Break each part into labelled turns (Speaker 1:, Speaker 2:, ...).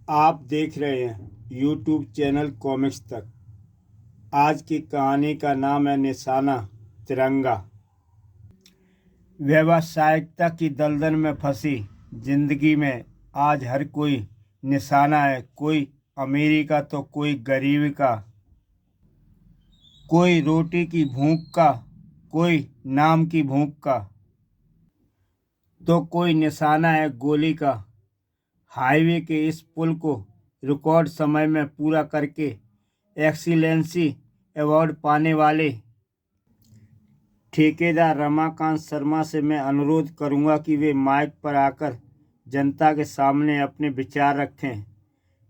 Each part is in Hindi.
Speaker 1: आप देख रहे हैं यूट्यूब चैनल कॉमिक्स तक। आज की कहानी का नाम है निशाना तिरंगा। व्यावसायिकता की दलदल में फंसी जिंदगी में आज हर कोई निशाना है। कोई अमीरी का तो कोई गरीबी का, कोई रोटी की भूख का, कोई नाम की भूख का, तो कोई निशाना है गोली का। हाईवे के इस पुल को रिकॉर्ड समय में पूरा करके एक्सीलेंसी अवार्ड पाने वाले ठेकेदार रमाकांत शर्मा से मैं अनुरोध करूंगा कि वे माइक पर आकर जनता के सामने अपने विचार रखें।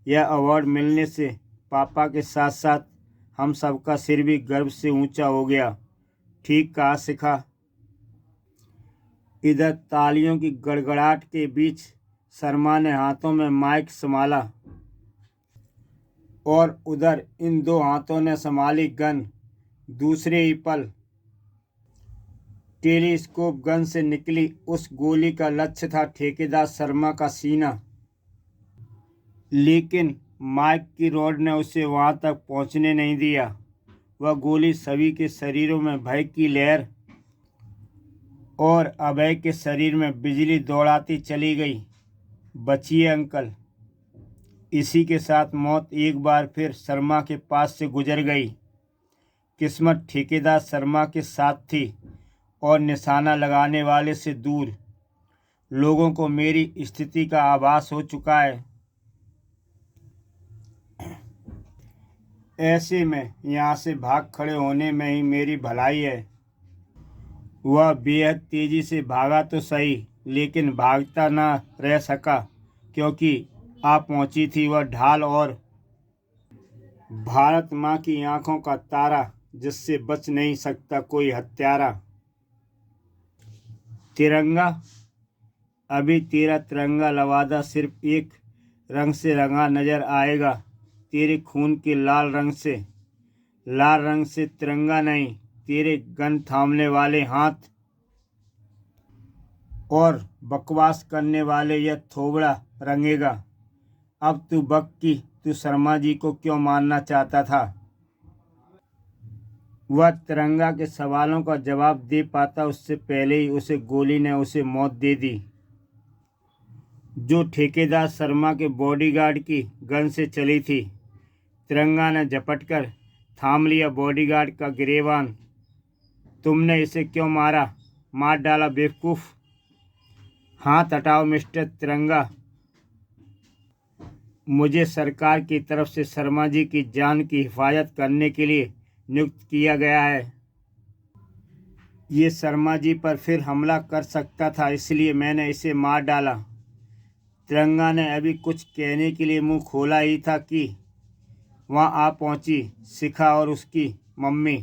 Speaker 1: यह अवार्ड मिलने से पापा के साथ साथ हम सबका सिर भी गर्व से ऊंचा हो गया। ठीक कहा शिखा। इधर तालियों की गड़गड़ाहट के बीच शर्मा ने हाथों में माइक संभाला और उधर इन दो हाथों ने संभाली गन। दूसरे ही पल टेलीस्कोप गन से निकली उस गोली का लक्ष्य था ठेकेदार शर्मा का सीना, लेकिन माइक की रॉड ने उसे वहां तक पहुंचने नहीं दिया। वह गोली सभी के शरीरों में भय की लहर और अभय के शरीर में बिजली दौड़ाती चली गई। बचिए अंकल। इसी के साथ मौत एक बार फिर शर्मा के पास से गुजर गई। किस्मत ठेकेदार शर्मा के साथ थी और निशाना लगाने वाले से दूर। लोगों को मेरी स्थिति का आभास हो चुका है। ऐसे में यहाँ से भाग खड़े होने में ही मेरी भलाई है। वह बेहद तेजी से भागा तो सही, लेकिन भागता ना रह सका, क्योंकि आ पहुंची थी वह ढाल और भारत माँ की आंखों का तारा, जिससे बच नहीं सकता कोई हत्यारा। तिरंगा। अभी तेरा तिरंगा लवादा सिर्फ एक रंग से रंगा नजर आएगा, तेरे खून के लाल रंग से। लाल रंग से तिरंगा नहीं, तेरे गन थामने वाले हाथ और बकवास करने वाले यह थोबड़ा रंगेगा। अब तू बक की तू शर्मा जी को क्यों मारना चाहता था। वह तिरंगा के सवालों का जवाब दे पाता उससे पहले ही उसे गोली ने उसे मौत दे दी, जो ठेकेदार शर्मा के बॉडीगार्ड की गन से चली थी। तिरंगा ने झपटकर थाम लिया बॉडीगार्ड का गिरेबान। तुमने इसे क्यों मारा? मार डाला बेवकूफ। हाथ हटाओ मिस्टर तिरंगा। मुझे सरकार की तरफ से शर्मा जी की जान की हिफाजत करने के लिए नियुक्त किया गया है। ये शर्मा जी पर फिर हमला कर सकता था, इसलिए मैंने इसे मार डाला। तिरंगा ने अभी कुछ कहने के लिए मुंह खोला ही था कि वहां आ पहुंची शिखा और उसकी मम्मी।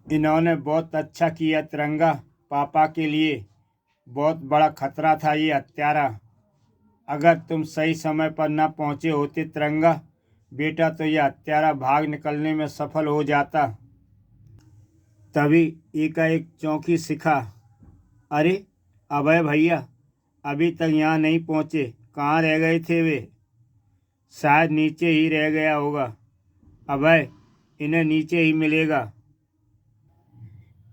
Speaker 1: इन्होंने बहुत अच्छा किया तिरंगा, पापा के लिए बहुत बड़ा खतरा था ये हत्यारा। अगर तुम सही समय पर न पहुंचे होते तिरंगा बेटा, तो यह हत्यारा भाग निकलने में सफल हो जाता। तभी एकाएक चौंकी शिखा। अरे अभय भैया अभी तक यहाँ नहीं पहुँचे, कहाँ रह गए थे वे? शायद नीचे ही रह गया होगा। अभय, इन्हें नीचे ही मिलेगा।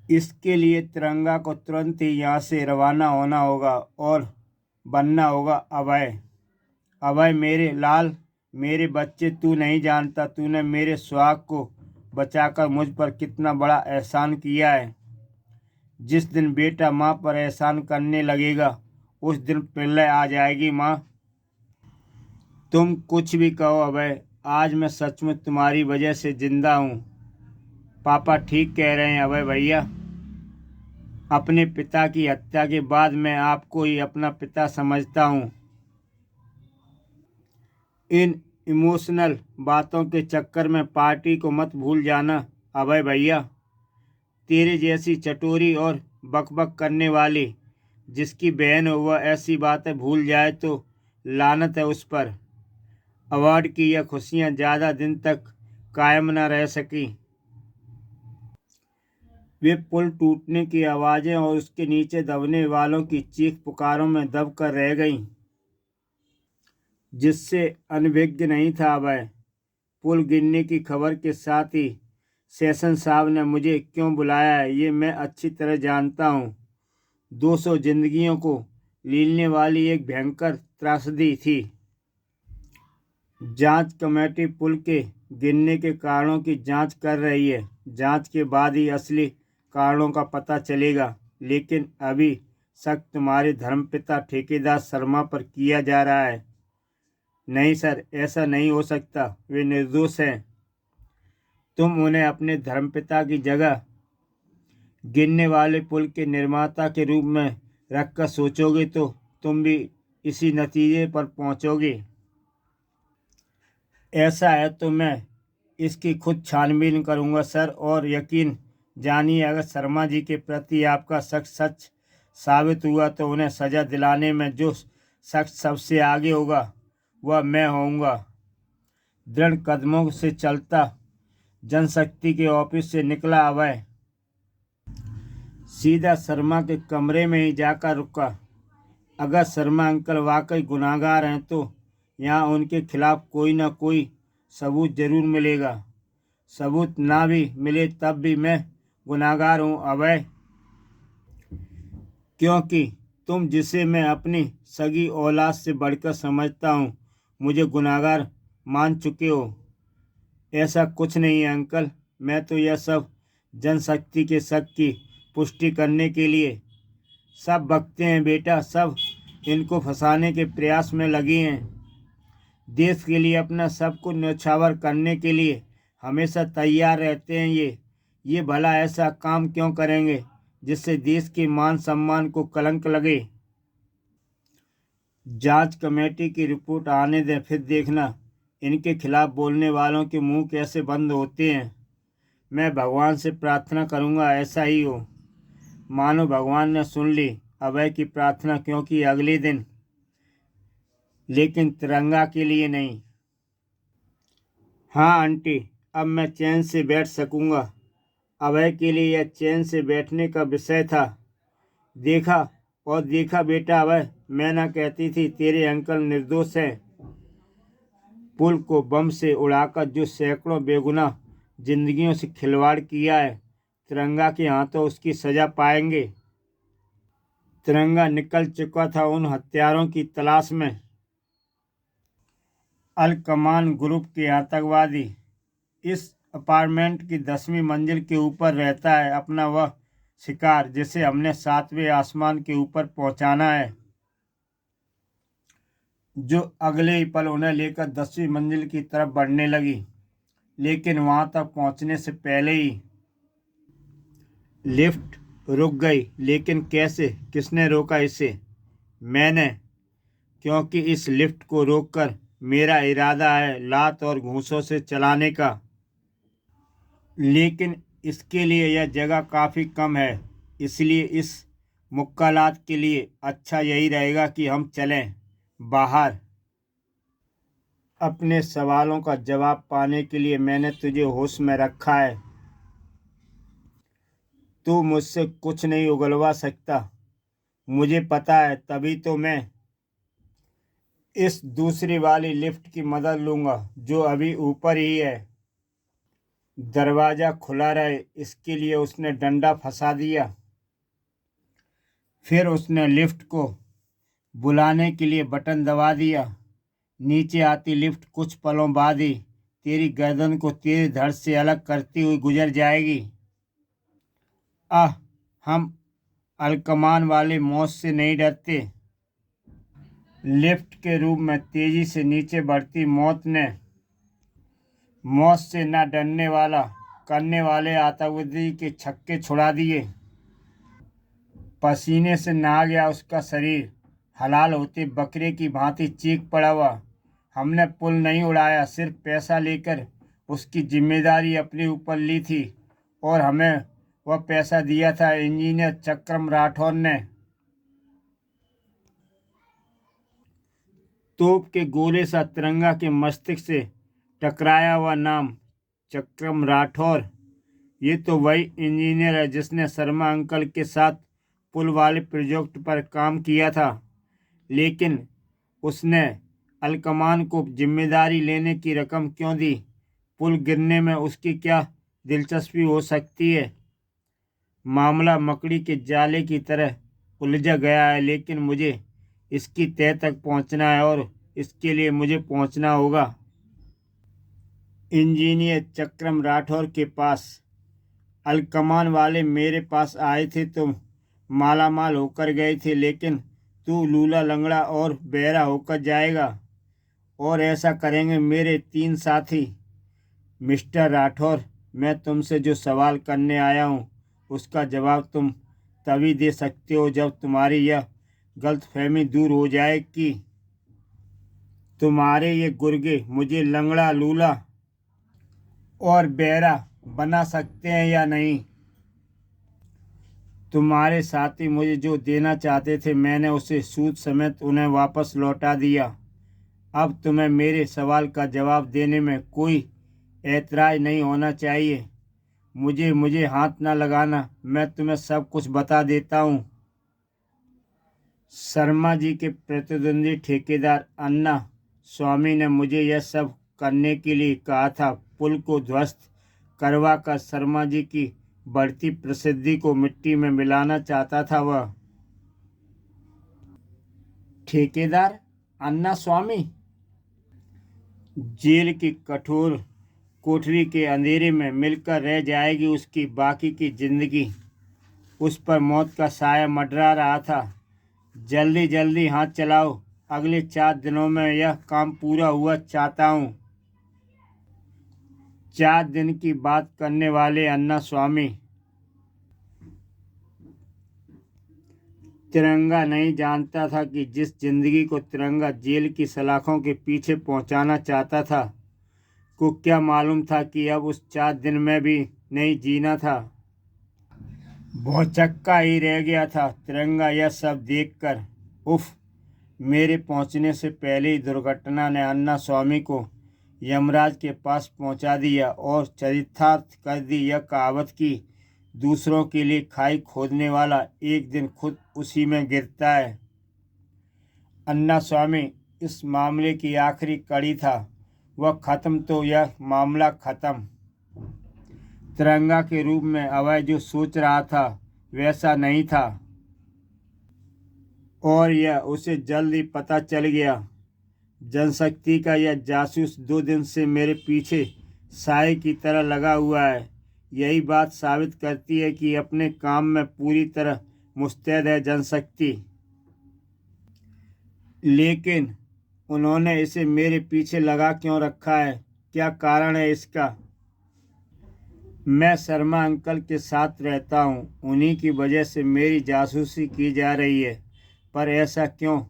Speaker 1: इसके लिए तिरंगा को तुरंत ही यहाँ से रवाना होना होगा और बनना होगा अभय। अभय मेरे लाल, मेरे बच्चे, तू नहीं जानता तूने मेरे सुहाग को बचाकर मुझ पर कितना बड़ा एहसान किया है। जिस दिन बेटा माँ पर एहसान करने लगेगा उस दिन प्रलय आ जाएगी माँ। तुम कुछ भी कहो अभय, आज मैं सचमुच तुम्हारी वजह से जिंदा हूँ। पापा ठीक कह रहे हैं अभय भैया। अपने पिता की हत्या के बाद मैं आपको ही अपना पिता समझता हूँ। इन इमोशनल बातों के चक्कर में पार्टी को मत भूल जाना अभय भैया। तेरे जैसी चटोरी और बकबक करने वाली जिसकी बहन हो वह ऐसी बातें भूल जाए तो लानत है उस पर। अवार्ड की यह खुशियाँ ज़्यादा दिन तक कायम न रह सकी। वे पुल टूटने की आवाज़ें और उसके नीचे दबने वालों की चीख पुकारों में दब कर रह गईं। जिससे अनभिज्ञ नहीं था वह। पुल गिरने की खबर के साथ ही सेशन साहब ने मुझे क्यों बुलाया है ये मैं अच्छी तरह जानता हूँ। 200 जिंदगियों को लीलने वाली एक भयंकर त्रासदी थी। जांच कमेटी पुल के गिरने के कारणों की जांच कर रही है। जांच के बाद ही असली कारणों का पता चलेगा। लेकिन अभी शक तुम्हारे धर्मपिता ठेकेदार शर्मा पर किया जा रहा है। नहीं सर, ऐसा नहीं हो सकता। वे निर्दोष हैं। तुम उन्हें अपने धर्मपिता की जगह गिरने वाले पुल के निर्माता के रूप में रखकर सोचोगे तो तुम भी इसी नतीजे पर पहुंचोगे। ऐसा है तो मैं इसकी खुद छानबीन करूंगा सर, और यकीन जानिए अगर शर्मा जी के प्रति आपका शक सच साबित हुआ तो उन्हें सजा दिलाने में जो शख्स सबसे आगे होगा वह मैं होऊंगा। दृढ़ कदमों से चलता जनशक्ति के ऑफिस से निकला अभय। सीधा शर्मा के कमरे में ही जाकर रुका। अगर शर्मा अंकल वाकई गुनाहगार हैं तो यहाँ उनके खिलाफ कोई ना कोई सबूत जरूर मिलेगा। सबूत ना भी मिले तब भी मैं गुनाहगार हूँ अभय, क्योंकि तुम जिसे मैं अपनी सगी औलाद से बढ़कर समझता हूँ मुझे गुनाहगार मान चुके हो। ऐसा कुछ नहीं है अंकल, मैं तो यह सब जनशक्ति के शक की पुष्टि करने के लिए। सब बकते हैं बेटा, सब इनको फंसाने के प्रयास में लगे हैं। देश के लिए अपना सब कुछ न्यौछावर करने के लिए हमेशा तैयार रहते हैं। ये भला ऐसा काम क्यों करेंगे जिससे देश के मान सम्मान को कलंक लगे। जांच कमेटी की रिपोर्ट आने दें, फिर देखना इनके खिलाफ बोलने वालों के मुंह कैसे बंद होते हैं। मैं भगवान से प्रार्थना करूंगा ऐसा ही हो। मानो भगवान ने सुन ली अभय की प्रार्थना, क्योंकि अगले दिन, लेकिन तिरंगा के लिए नहीं। हाँ आंटी, अब मैं चैन से बैठ सकूंगा। अभय के लिए यह चैन से बैठने का विषय था। देखा और देखा बेटा अभय, मैं ना कहती थी तेरे अंकल निर्दोष हैं। पुल को बम से उड़ाकर जो सैकड़ों बेगुनाह जिंदगियों से खिलवाड़ किया है, तिरंगा के हाथों उसकी सजा पाएंगे। तिरंगा निकल चुका था उन हत्यारों की तलाश में। अल कमान ग्रुप के आतंकवादी इस अपार्टमेंट की 10वीं मंजिल के ऊपर रहता है। अपना वह शिकार जिसे हमने 7वें आसमान के ऊपर पहुंचाना है, जो अगले ही पल उन्हें लेकर 10वीं मंजिल की तरफ बढ़ने लगी। लेकिन वहां तक पहुंचने से पहले ही लिफ्ट रुक गई। लेकिन कैसे, किसने रोका इसे? मैंने, क्योंकि इस लिफ्ट को रोककर मेरा इरादा है लात और घूंसों से चलाने का। लेकिन इसके लिए यह जगह काफ़ी कम है, इसलिए इस मुक्कालात के लिए अच्छा यही रहेगा कि हम चलें बाहर। अपने सवालों का जवाब पाने के लिए मैंने तुझे होश में रखा है। तू मुझसे कुछ नहीं उगलवा सकता, मुझे पता है। तभी तो मैं इस दूसरी वाली लिफ्ट की मदद लूँगा जो अभी ऊपर ही है। दरवाज़ा खुला रहे इसके लिए उसने डंडा फंसा दिया। फिर उसने लिफ्ट को बुलाने के लिए बटन दबा दिया। नीचे आती लिफ्ट कुछ पलों बाद ही तेरी गर्दन को तेरे धड़ से अलग करती हुई गुजर जाएगी। आह, हम अलकमान वाले मौत से नहीं डरते। लिफ्ट के रूप में तेजी से नीचे बढ़ती मौत से न डरने वाला करने वाले आतंकवादी के छक्के छुड़ा दिए। पसीने से नहा गया उसका शरीर, हलाल होते बकरे की भांति चीख पड़ा हुआ। हमने पुल नहीं उड़ाया, सिर्फ पैसा लेकर उसकी जिम्मेदारी अपने ऊपर ली थी, और हमें वह पैसा दिया था इंजीनियर चक्रम राठौर ने। तोप के गोले सा तिरंगा के मस्तिष्क से टकराया हुआ नाम चक्रम राठौर। ये तो वही इंजीनियर है जिसने शर्मा अंकल के साथ पुल वाले प्रोजेक्ट पर काम किया था। लेकिन उसने अलकमान को जिम्मेदारी लेने की रकम क्यों दी? पुल गिरने में उसकी क्या दिलचस्पी हो सकती है? मामला मकड़ी के जाले की तरह उलझ गया है, लेकिन मुझे इसकी तह तक पहुंचना है और इसके लिए मुझे पहुंचना होगा इंजीनियर चक्रम राठौर के पास। अलकमान वाले मेरे पास आए थे तो मालामाल होकर गए थे, लेकिन तू लूला लंगड़ा और बहरा होकर जाएगा। और ऐसा करेंगे मेरे 3 साथी। मिस्टर राठौर, मैं तुमसे जो सवाल करने आया हूँ उसका जवाब तुम तभी दे सकते हो जब तुम्हारी यह गलतफहमी दूर हो जाए कि तुम्हारे ये गुर्गे मुझे लंगड़ा, लूला और बहरा बना सकते हैं या नहीं। तुम्हारे साथी मुझे जो देना चाहते थे मैंने उसे सूद समेत उन्हें वापस लौटा दिया। अब तुम्हें मेरे सवाल का जवाब देने में कोई ऐतराज नहीं होना चाहिए। मुझे मुझे हाथ ना लगाना, मैं तुम्हें सब कुछ बता देता हूँ। शर्मा जी के प्रतिद्वंदी ठेकेदार अन्ना स्वामी ने मुझे यह सब करने के लिए कहा था। पुल को ध्वस्त करवा कर शर्मा जी की बढ़ती प्रसिद्धि को मिट्टी में मिलाना चाहता था वह। ठेकेदार अन्ना स्वामी जेल की कठोर कोठरी के अंधेरे में मिलकर रह जाएगी उसकी बाकी की जिंदगी। उस पर मौत का साया मंडरा रहा था। जल्दी जल्दी हाथ चलाओ, अगले 4 दिनों में यह काम पूरा हुआ चाहता हूँ। 4 दिन की बात करने वाले अन्ना स्वामी तिरंगा नहीं जानता था कि जिस जिंदगी को तिरंगा जेल की सलाखों के पीछे पहुंचाना चाहता था को क्या मालूम था कि अब उस 4 दिन में भी नहीं जीना था। भौचक्का ही रह गया था तिरंगा यह सब देखकर। उफ। मेरे पहुंचने से पहले ही दुर्घटना ने अन्ना स्वामी को यमराज के पास पहुंचा दिया और चरितार्थ कर दी यह कहावत कि दूसरों के लिए खाई खोदने वाला एक दिन खुद उसी में गिरता है। अन्ना स्वामी इस मामले की आखिरी कड़ी था। वह खत्म तो यह मामला खत्म। तिरंगा के रूप में अभय जो सोच रहा था वैसा नहीं था और यह उसे जल्द ही पता चल गया। जनशक्ति का यह जासूस 2 दिन से मेरे पीछे साए की तरह लगा हुआ है। यही बात साबित करती है कि अपने काम में पूरी तरह मुस्तैद है जनशक्ति। लेकिन उन्होंने इसे मेरे पीछे लगा क्यों रखा है? क्या कारण है इसका? मैं शर्मा अंकल के साथ रहता हूँ, उन्हीं की वजह से मेरी जासूसी की जा रही है। पर ऐसा क्यों?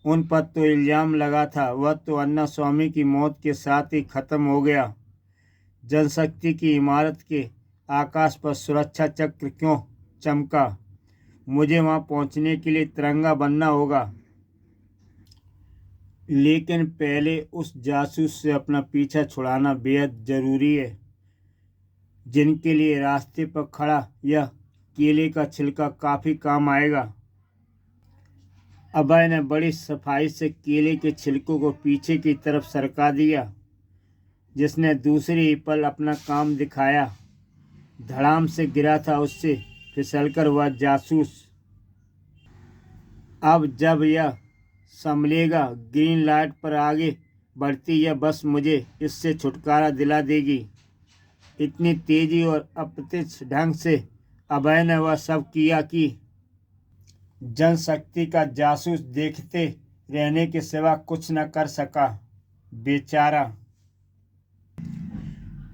Speaker 1: उन पर तो इल्ज़ाम लगा था, वह तो अन्ना स्वामी की मौत के साथ ही खत्म हो गया। जनशक्ति की इमारत के आकाश पर सुरक्षा चक्र क्यों चमका? मुझे वहां पहुंचने के लिए तिरंगा बनना होगा। लेकिन पहले उस जासूस से अपना पीछा छुड़ाना बेहद ज़रूरी है जिनके लिए रास्ते पर खड़ा यह केले का छिलका काफ़ी काम आएगा। अभय ने बड़ी सफाई से केले के छिलकों को पीछे की तरफ सरका दिया, जिसने दूसरी ही पल अपना काम दिखाया। धड़ाम से गिरा था उससे फिसलकर वह जासूस। अब जब यह संभलेगा ग्रीन लाइट पर आगे बढ़ती यह बस मुझे इससे छुटकारा दिला देगी। इतनी तेजी और अप्रत्यक्ष ढंग से अभय ने वह सब किया कि जनशक्ति का जासूस देखते रहने के सिवा कुछ न कर सका बेचारा।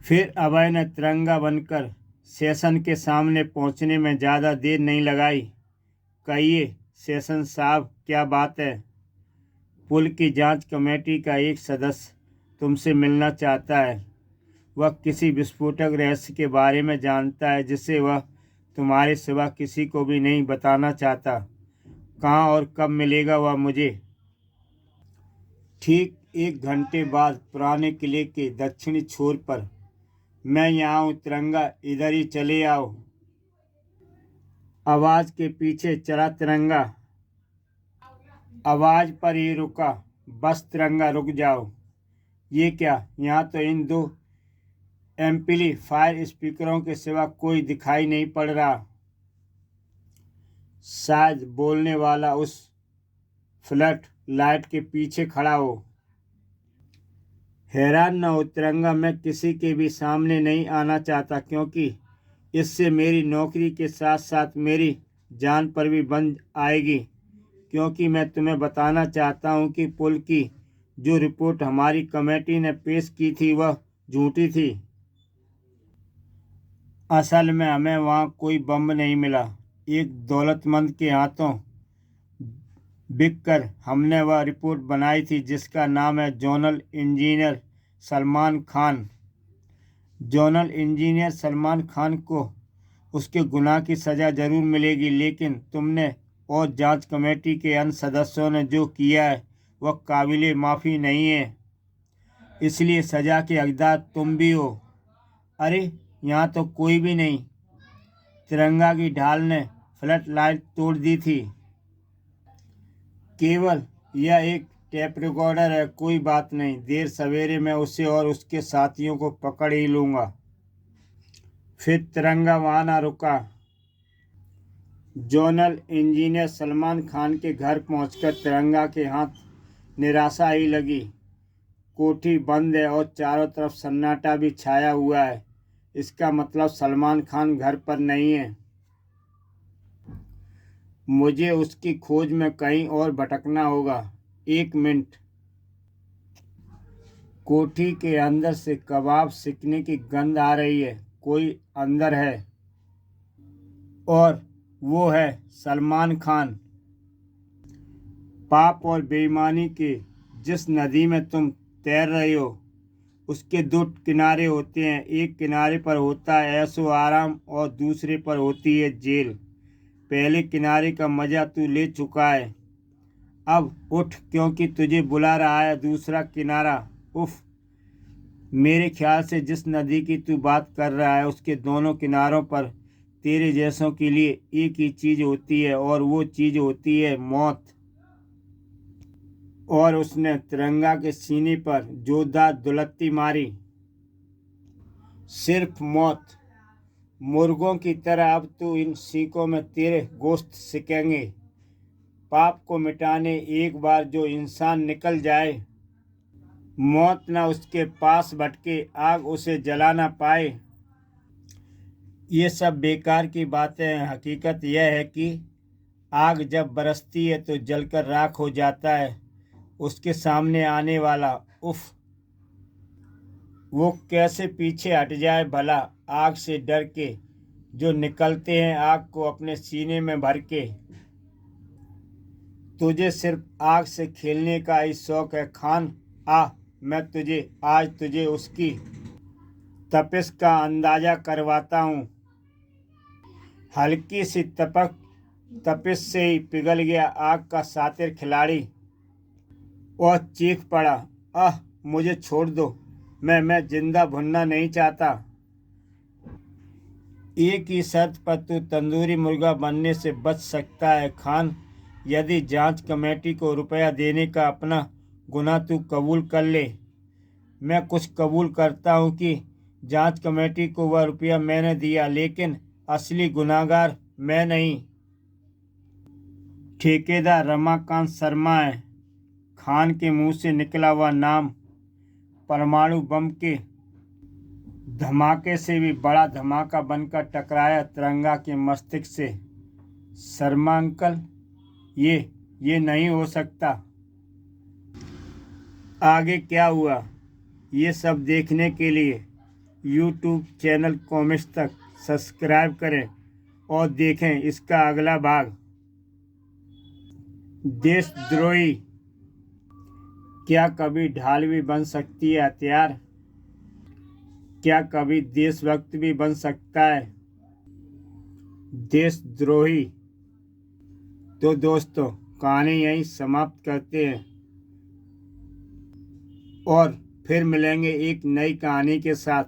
Speaker 1: फिर अभय ने तिरंगा बनकर सेशन के सामने पहुंचने में ज़्यादा देर नहीं लगाई। कहिए सेशन साहब, क्या बात है? पुल की जांच कमेटी का एक सदस्य तुमसे मिलना चाहता है। वह किसी विस्फोटक रहस्य के बारे में जानता है जिसे वह तुम्हारे सिवा किसी को भी नहीं बताना चाहता। कहाँ और कब मिलेगा वह मुझे? ठीक 1 घंटे बाद पुराने किले के दक्षिणी छोर पर। मैं यहाँ हूँ तिरंगा, इधर ही चले आओ। आवाज़ के पीछे चला तिरंगा। आवाज़ पर ही रुका। बस तिरंगा रुक जाओ। ये क्या, यहाँ तो इन दो एम्पलीफायर स्पीकरों के सिवा कोई दिखाई नहीं पड़ रहा। शायद बोलने वाला उस फ्लड लाइट के पीछे खड़ा हो। हैरान न हो तिरंगा, मैं किसी के भी सामने नहीं आना चाहता, क्योंकि इससे मेरी नौकरी के साथ साथ मेरी जान पर भी बंद आएगी। क्योंकि मैं तुम्हें बताना चाहता हूँ कि पुल की जो रिपोर्ट हमारी कमेटी ने पेश की थी वह झूठी थी। असल में हमें वहाँ कोई बम नहीं मिला। एक दौलतमंद के हाथों बिककर हमने वह रिपोर्ट बनाई थी जिसका नाम है zonal engineer Salman Khan. Zonal engineer Salman Khan को उसके गुनाह की सज़ा ज़रूर मिलेगी, लेकिन तुमने और जांच कमेटी के अन्य सदस्यों ने जो किया है वह काबिले माफ़ी नहीं है। इसलिए सज़ा के हकदार तुम भी हो। अरे यहाँ तो कोई भी नहीं। तिरंगा की ढाल ने फ्लड लाइट तोड़ दी थी। केवल यह एक टेप रिकॉर्डर है, कोई बात नहीं, देर सवेरे मैं उसे और उसके साथियों को पकड़ ही लूँगा। फिर तिरंगा वहाँ ना रुका। जोनल इंजीनियर सलमान खान के घर पहुंचकर तिरंगा के हाथ निराशा ही लगी। कोठी बंद है और चारों तरफ सन्नाटा भी छाया हुआ है। इसका मतलब सलमान खान घर पर नहीं है। मुझे उसकी खोज में कहीं और भटकना होगा। 1 मिनट। कोठी के अंदर से कबाब सिकने की गंध आ रही है। कोई अंदर है और वो है सलमान खान। पाप और बेईमानी के जिस नदी में तुम तैर रहे हो उसके दो किनारे होते हैं। एक किनारे पर होता है ऐशो आराम और दूसरे पर होती है जेल। पहले किनारे का मज़ा तू ले चुका है, अब उठ क्योंकि तुझे बुला रहा है दूसरा किनारा। उफ, मेरे ख्याल से जिस नदी की तू बात कर रहा है उसके दोनों किनारों पर तेरे जैसों के लिए एक ही चीज़ होती है और वो चीज़ होती है मौत। और उसने तिरंगा के सीने पर जोरदार दुलत्ती मारी। सिर्फ मौत। मुर्गों की तरह अब तो इन सीकों में तेरे गोश्त सिकेंगे। पाप को मिटाने एक बार जो इंसान निकल जाए, मौत न उसके पास भटके, आग उसे जला ना पाए। ये सब बेकार की बातें हैं। हकीकत यह है कि आग जब बरसती है तो जलकर राख हो जाता है उसके सामने आने वाला। उफ, वो कैसे पीछे हट जाए भला, आग से डर के जो निकलते हैं आग को अपने सीने में भर के। तुझे सिर्फ आग से खेलने का ही शौक है खान। मैं आज तुझे उसकी तपिश का अंदाज़ा करवाता हूँ। हल्की सी तपिश से ही पिघल गया आग का सातिर खिलाड़ी और चीख पड़ा, मुझे छोड़ दो, मैं जिंदा भुनना नहीं चाहता। एक ही शर्त पर तू तंदूरी मुर्गा बनने से बच सकता है खान, यदि जांच कमेटी को रुपया देने का अपना गुनाह तू कबूल कर ले। मैं कुछ कबूल करता हूँ कि जांच कमेटी को वह रुपया मैंने दिया, लेकिन असली गुनाहगार मैं नहीं, ठेकेदार रमाकांत शर्मा है। खान के मुंह से निकला हुआ नाम परमाणु बम के धमाके से भी बड़ा धमाका बनकर टकराया तिरंगा के मस्तिष्क से। शर्मा अंकल, ये नहीं हो सकता। आगे क्या हुआ ये सब देखने के लिए YouTube चैनल कॉमिक्स तक सब्सक्राइब करें और देखें इसका अगला भाग। देशद्रोही क्या कभी ढाल भी बन सकती है हथियार? क्या कभी देशभक्त भी बन सकता है देशद्रोही? तो दोस्तों, कहानी यहीं समाप्त करते हैं और फिर मिलेंगे एक नई कहानी के साथ।